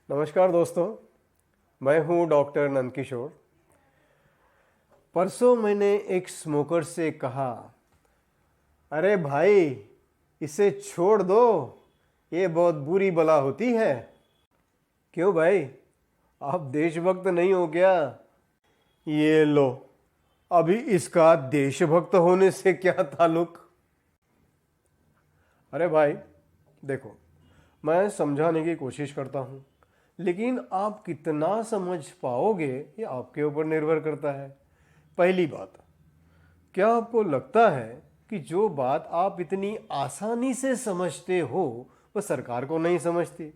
नमस्कार दोस्तों, मैं हूं डॉक्टर नंदकिशोर। परसों मैंने एक स्मोकर से कहा, अरे भाई इसे छोड़ दो, ये बहुत बुरी बला होती है। क्यों भाई, आप देशभक्त नहीं हो क्या? ये लो, अभी इसका देशभक्त होने से क्या ताल्लुक? अरे भाई देखो, मैं समझाने की कोशिश करता हूँ, लेकिन आप कितना समझ पाओगे ये आपके ऊपर निर्भर करता है। पहली बात, क्या आपको लगता है कि जो बात आप इतनी आसानी से समझते हो वो सरकार को नहीं समझती?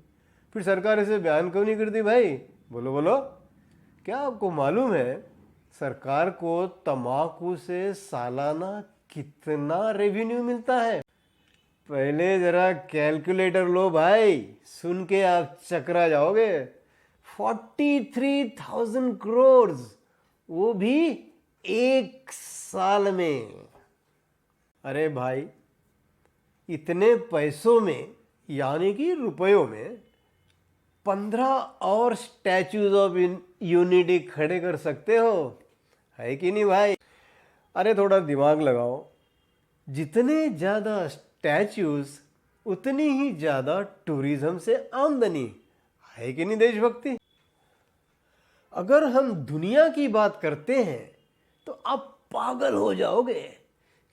फिर सरकार इसे बयान क्यों नहीं करती भाई? बोलो बोलो। क्या आपको मालूम है सरकार को तंबाकू से सालाना कितना रेवेन्यू मिलता है? पहले जरा कैलकुलेटर लो भाई, सुन के आप चकरा जाओगे। 43,000 करोड़, वो भी एक साल में। अरे भाई, इतने पैसों में यानी कि रुपयों में 15 और स्टैच्यूज ऑफ यूनिटी खड़े कर सकते हो, है कि नहीं भाई? अरे थोड़ा दिमाग लगाओ, जितने ज़्यादा स्टैच्यूज उतनी ही ज़्यादा टूरिज्म से आमदनी, है कि नहीं देशभक्ति? अगर हम दुनिया की बात करते हैं तो आप पागल हो जाओगे।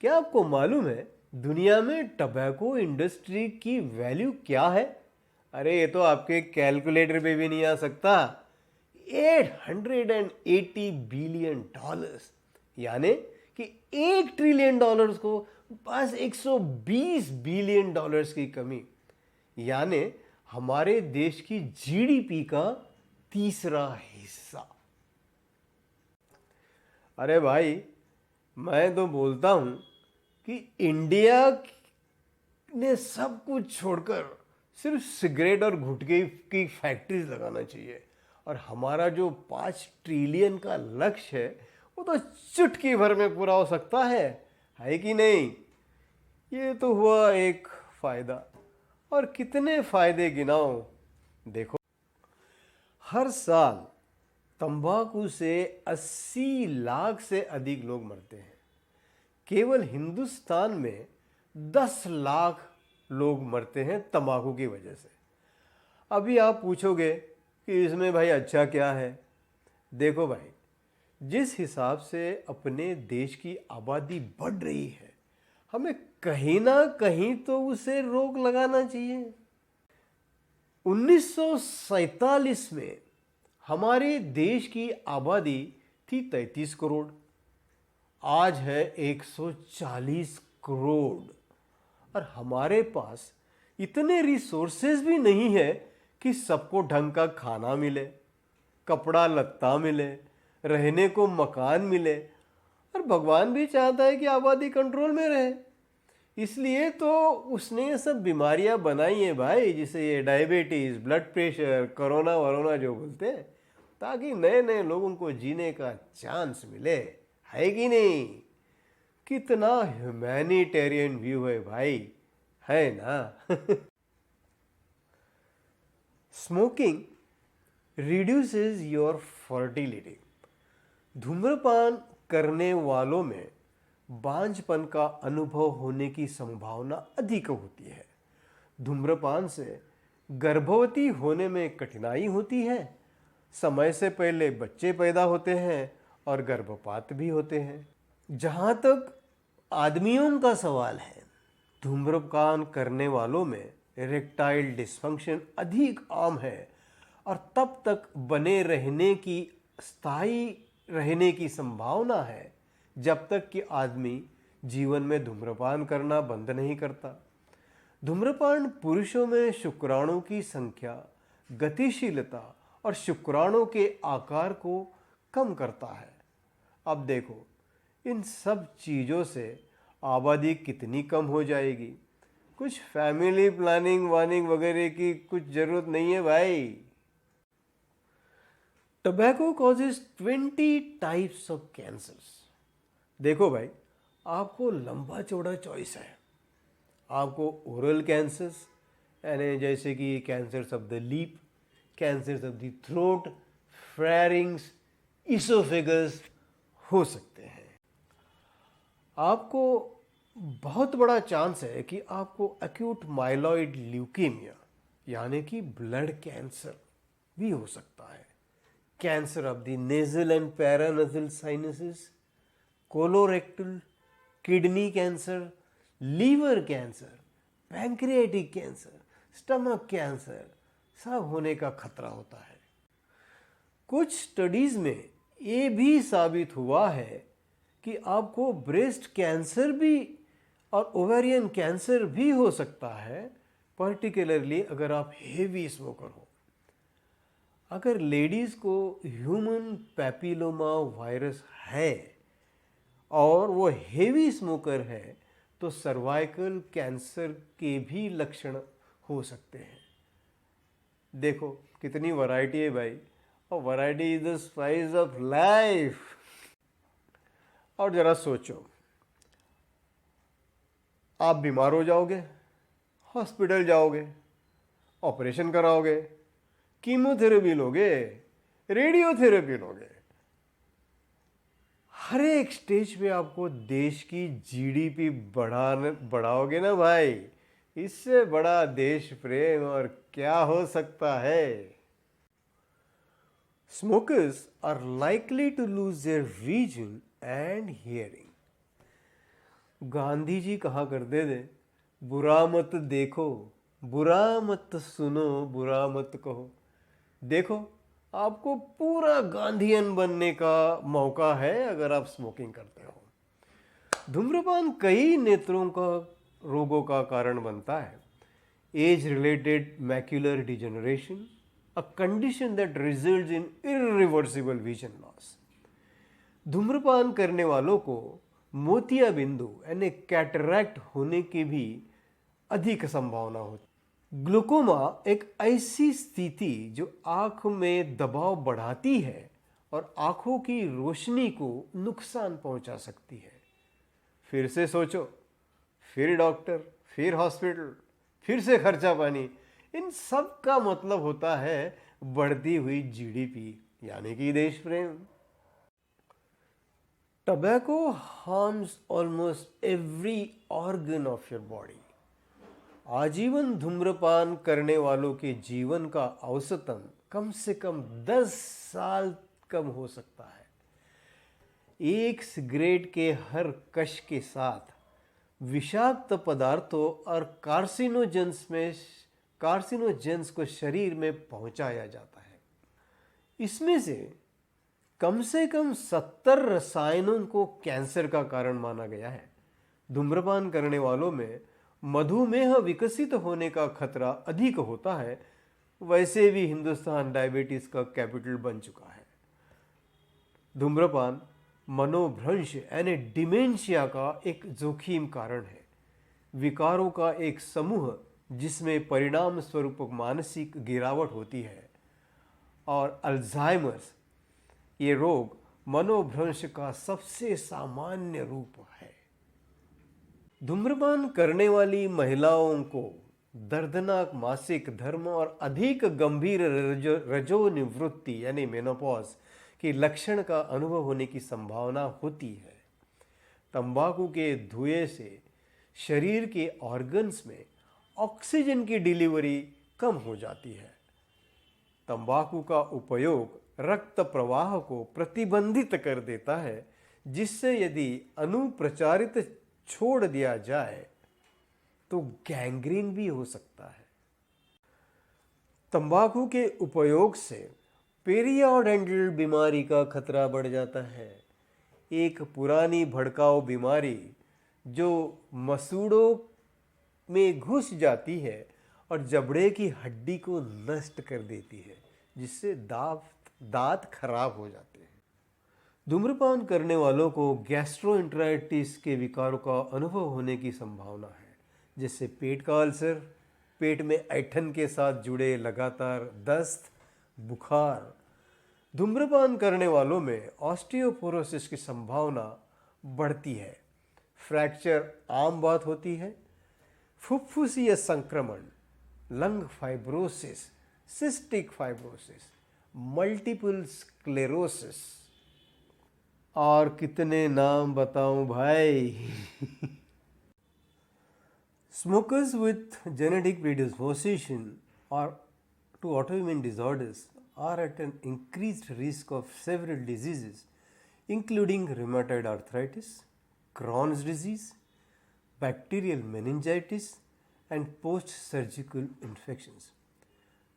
क्या आपको मालूम है दुनिया में टबैको इंडस्ट्री की वैल्यू क्या है? अरे ये तो आपके कैलकुलेटर पे भी नहीं आ सकता। 880 बिलियन डॉलर्स, यानी कि $1 ट्रिलियन को बस 120 बिलियन डॉलर्स की कमी, यानी हमारे देश की जीडीपी का तीसरा हिस्सा। अरे भाई, मैं तो बोलता हूं कि इंडिया ने सब कुछ छोड़कर सिर्फ सिगरेट और गुटखे की फैक्ट्रीज लगाना चाहिए, और हमारा जो 5 ट्रिलियन का लक्ष्य है वो तो चुटकी भर में पूरा हो सकता है कि नहीं? ये तो हुआ एक फायदा, और कितने फायदे गिनाओ। देखो, हर साल तंबाकू से 80 लाख से अधिक लोग मरते हैं। केवल हिंदुस्तान में 10 लाख लोग मरते हैं तंबाकू की वजह से। अभी आप पूछोगे कि इसमें भाई अच्छा क्या है? देखो भाई, जिस हिसाब से अपने देश की आबादी बढ़ रही है, हमें कहीं ना कहीं तो उसे रोक लगाना चाहिए। 1947 में हमारे देश की आबादी थी 33 करोड़, आज है 140 करोड़, और हमारे पास इतने रिसोर्सेज भी नहीं है कि सबको ढंग का खाना मिले, कपड़ा लत्ता मिले, रहने को मकान मिले। और भगवान भी चाहता है कि आबादी कंट्रोल में रहे, इसलिए तो उसने ये सब बीमारियां बनाई हैं भाई, जिसे ये डायबिटीज, ब्लड प्रेशर, कोरोना वरोना जो बोलते हैं, ताकि नए नए लोगों को जीने का चांस मिले, है कि नहीं? कितना ह्यूमैनिटेरियन व्यू है भाई, है ना? Smoking reduces your fertility. धूम्रपान करने वालों में बांझपन का अनुभव होने की संभावना अधिक होती है। धूम्रपान से गर्भवती होने में कठिनाई होती है, समय से पहले बच्चे पैदा होते हैं और गर्भपात भी होते हैं। जहाँ तक आदमियों का सवाल है, धूम्रपान करने वालों में इरेक्टाइल डिस्फंक्शन अधिक आम है, और तब तक बने रहने की, स्थायी रहने की संभावना है जब तक कि आदमी जीवन में धूम्रपान करना बंद नहीं करता। धूम्रपान पुरुषों में शुक्राणु की संख्या, गतिशीलता और शुक्राणु के आकार को कम करता है। अब देखो, इन सब चीज़ों से आबादी कितनी कम हो जाएगी। कुछ फैमिली प्लानिंग वानिंग वगैरह की कुछ ज़रूरत नहीं है भाई। Tobacco causes 20 types of cancers. देखो भाई, आपको लंबा चौड़ा चॉइस है। आपको ओरल कैंसर्स, यानी जैसे कि cancers of the lip, cancers of the throat, pharynx, oesophagus हो सकते हैं। आपको बहुत बड़ा चांस है कि आपको एक्यूट माइलॉइड ल्यूकेमिया यानी कि ब्लड कैंसर भी हो सकता है। Cancer of the nasal and paranasal sinuses, colorectal, kidney cancer, liver cancer, pancreatic cancer, stomach cancer सब होने का खतरा होता है। कुछ स्टडीज में ये भी साबित हुआ है कि आपको ब्रेस्ट कैंसर भी और ओवेरियन कैंसर भी हो सकता है, पर्टिकुलरली अगर आप हेवी स्मोकर हो। अगर लेडीज को ह्यूमन पैपिलोमा वायरस है और वो हेवी स्मोकर है तो सर्वाइकल कैंसर के भी लक्षण हो सकते हैं। देखो कितनी वैरायटी है भाई, और variety is the spice of life. और जरा सोचो, आप बीमार हो जाओगे, हॉस्पिटल जाओगे, ऑपरेशन कराओगे, कीमोथेरेपी लोगे, रेडियोथेरेपी लोगे, हर एक स्टेज पे आपको देश की जीडीपी बढ़ाओगे ना भाई। इससे बड़ा देश प्रेम और क्या हो सकता है। Smokers are likely to lose their vision and hearing. Gandhi ji कहा करते थे, बुरा मत देखो, बुरा मत सुनो, बुरा मत कहो। देखो, आपको पूरा गांधीयन बनने का मौका है अगर आप स्मोकिंग करते हो। धूम्रपान कई नेत्रों का रोगों का कारण बनता है। Age related macular degeneration, a condition that results in irreversible vision loss. धूम्रपान करने वालों को मोतियाबिंदु यानी कैटरैक्ट होने की भी अधिक संभावना होती है। ग्लूकोमा एक ऐसी स्थिति जो आंख में दबाव बढ़ाती है और आंखों की रोशनी को नुकसान पहुंचा सकती है। फिर से सोचो, फिर डॉक्टर, फिर हॉस्पिटल, फिर से खर्चा पानी, इन सब का मतलब होता है बढ़ती हुई जीडीपी यानी कि देश प्रेम। Tobacco harms almost every organ of your body. आजीवन धूम्रपान करने वालों के जीवन का औसतन कम से कम 10 साल कम हो सकता है। एक सिगरेट के हर कश के साथ विषाक्त पदार्थों और कार्सिनोजेंस को शरीर में पहुंचाया जाता है। इसमें से कम 70 रसायनों को कैंसर का कारण माना गया है। धूम्रपान करने वालों में मधुमेह विकसित होने का खतरा अधिक होता है। वैसे भी हिंदुस्तान डायबिटीज का कैपिटल बन चुका है। धूम्रपान मनोभ्रंश यानी डिमेंशिया का एक जोखिम कारण है। विकारों का एक समूह जिसमें परिणाम स्वरूप मानसिक गिरावट होती है और अल्जाइमर्स, ये रोग मनोभ्रंश का सबसे सामान्य रूप है। धूम्रपान करने वाली महिलाओं को दर्दनाक मासिक धर्म और अधिक गंभीर रजोनिवृत्ति यानी मेनोपॉज के लक्षण का अनुभव होने की संभावना होती है। तंबाकू के धुएं से शरीर के ऑर्गन्स में ऑक्सीजन की डिलीवरी कम हो जाती है। तंबाकू का उपयोग रक्त प्रवाह को प्रतिबंधित कर देता है, जिससे यदि अनुप्रचारित छोड़ दिया जाए तो गैंग्रीन भी हो सकता है। तंबाकू के उपयोग से पेरियोडेंटल बीमारी का खतरा बढ़ जाता है। एक पुरानी भड़काऊ बीमारी जो मसूड़ों में घुस जाती है और जबड़े की हड्डी को नष्ट कर देती है, जिससे दांत खराब हो जाते हैं। धूम्रपान करने वालों को गैस्ट्रोएंटेराइटिस के विकारों का अनुभव होने की संभावना है, जिससे पेट का अल्सर, पेट में ऐंठन के साथ जुड़े लगातार दस्त, बुखार। धूम्रपान करने वालों में ऑस्टियोपोरोसिस की संभावना बढ़ती है। फ्रैक्चर आम बात होती है। फुफ्फुसीय संक्रमण, lung fibrosis cystic fibrosis, multiple sclerosis, और कितने नाम बताऊं भाई। Smokers with genetic predisposition or to autoimmune disorders are at an increased risk of several diseases, including rheumatoid arthritis, Crohn's disease, bacterial meningitis, and post-surgical infections.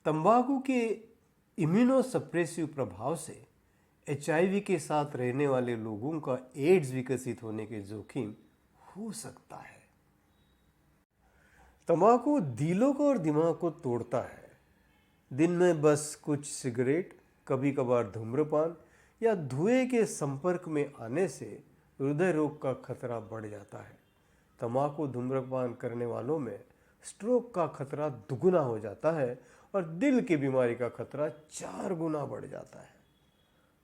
तंबाकू के immunosuppressive प्रभाव से HIV के साथ रहने वाले लोगों का एड्स विकसित होने के जोखिम हो सकता है। तंबाकू दिलों को और दिमाग को तोड़ता है। दिन में बस कुछ सिगरेट, कभी कभार धूम्रपान या धुएं के संपर्क में आने से हृदय रोग का खतरा बढ़ जाता है। तंबाकू धूम्रपान करने वालों में स्ट्रोक का खतरा दुगुना हो जाता है और दिल की बीमारी का खतरा 4 गुना बढ़ जाता है।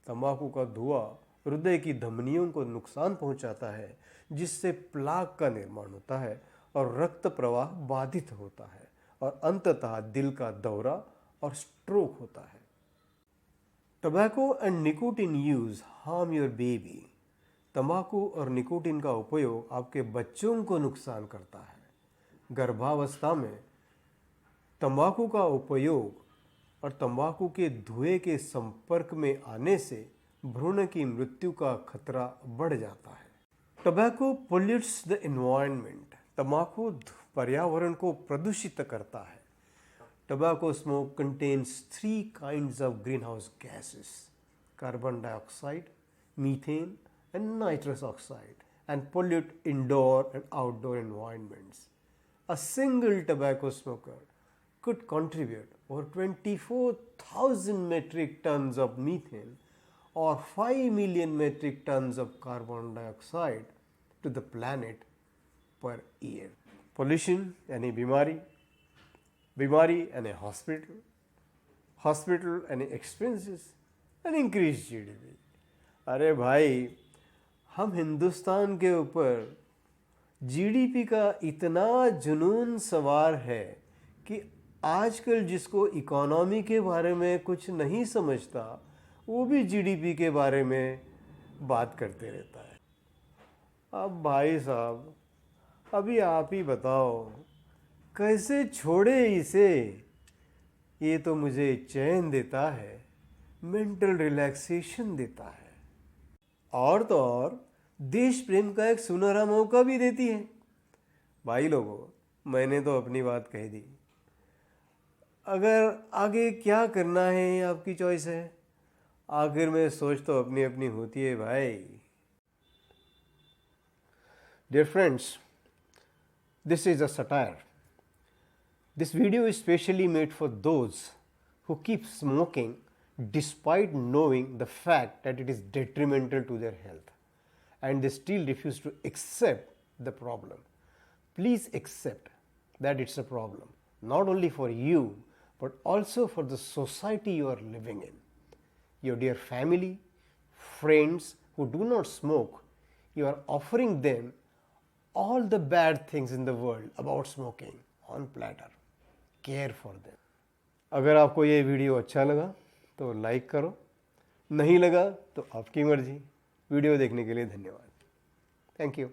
तंबाकू का धुआं हृदय की धमनियों को नुकसान पहुंचाता है, जिससे प्लाक का निर्माण होता है और रक्त प्रवाह बाधित होता है और अंततः दिल का दौरा और स्ट्रोक होता है। Tobacco and nicotine use harm your baby. तंबाकू और निकोटीन का उपयोग आपके बच्चों को नुकसान करता है। गर्भावस्था में तंबाकू का उपयोग और तंबाकू के धुएं के संपर्क में आने से भ्रूण की मृत्यु का खतरा बढ़ जाता है। Tobacco pollutes the environment. तंबाकू पर्यावरण को प्रदूषित करता है। Tobacco smoke contains 3 kinds of greenhouse gases: carbon dioxide, methane, and nitrous oxide, and pollute indoor and outdoor environments. A single tobacco smoker could contribute over 24,000 metric tons of methane or 5 million metric tons of carbon dioxide to the planet per year. Pollution यानी बीमारी, बीमारी यानी hospital, hospital यानी expenses and increase GDP। अरे भाई, हम हिंदुस्तान के ऊपर GDP का इतना जुनून सवार है कि आजकल जिसको इकोनॉमी के बारे में कुछ नहीं समझता वो भी GDP के बारे में बात करते रहता है। अब भाई साहब, अभी आप ही बताओ कैसे छोड़े इसे। ये तो मुझे चैन देता है, मेंटल रिलैक्सेशन देता है, और तो और देश प्रेम का एक सुनहरा मौका भी देती है। भाई लोगों, मैंने तो अपनी बात कह दी। अगर आगे क्या करना है आपकी चॉइस है। आखिर में सोच तो अपनी अपनी होती है भाई। Dear friends, this is a satire. This video is specially made for those who keep smoking despite knowing the fact that it is detrimental to their health, and they still refuse to accept the problem. Please accept that it's a problem, not only for you, but also for the society you are living in. Your dear family, friends who do not smoke, you are offering them all the bad things in the world about smoking on platter. Care for them. अगर आपको ये video अच्छा लगा तो like करो, नहीं लगा तो आपकी मर्जी। वीडियो देखने के लिए धन्यवाद। Thank you.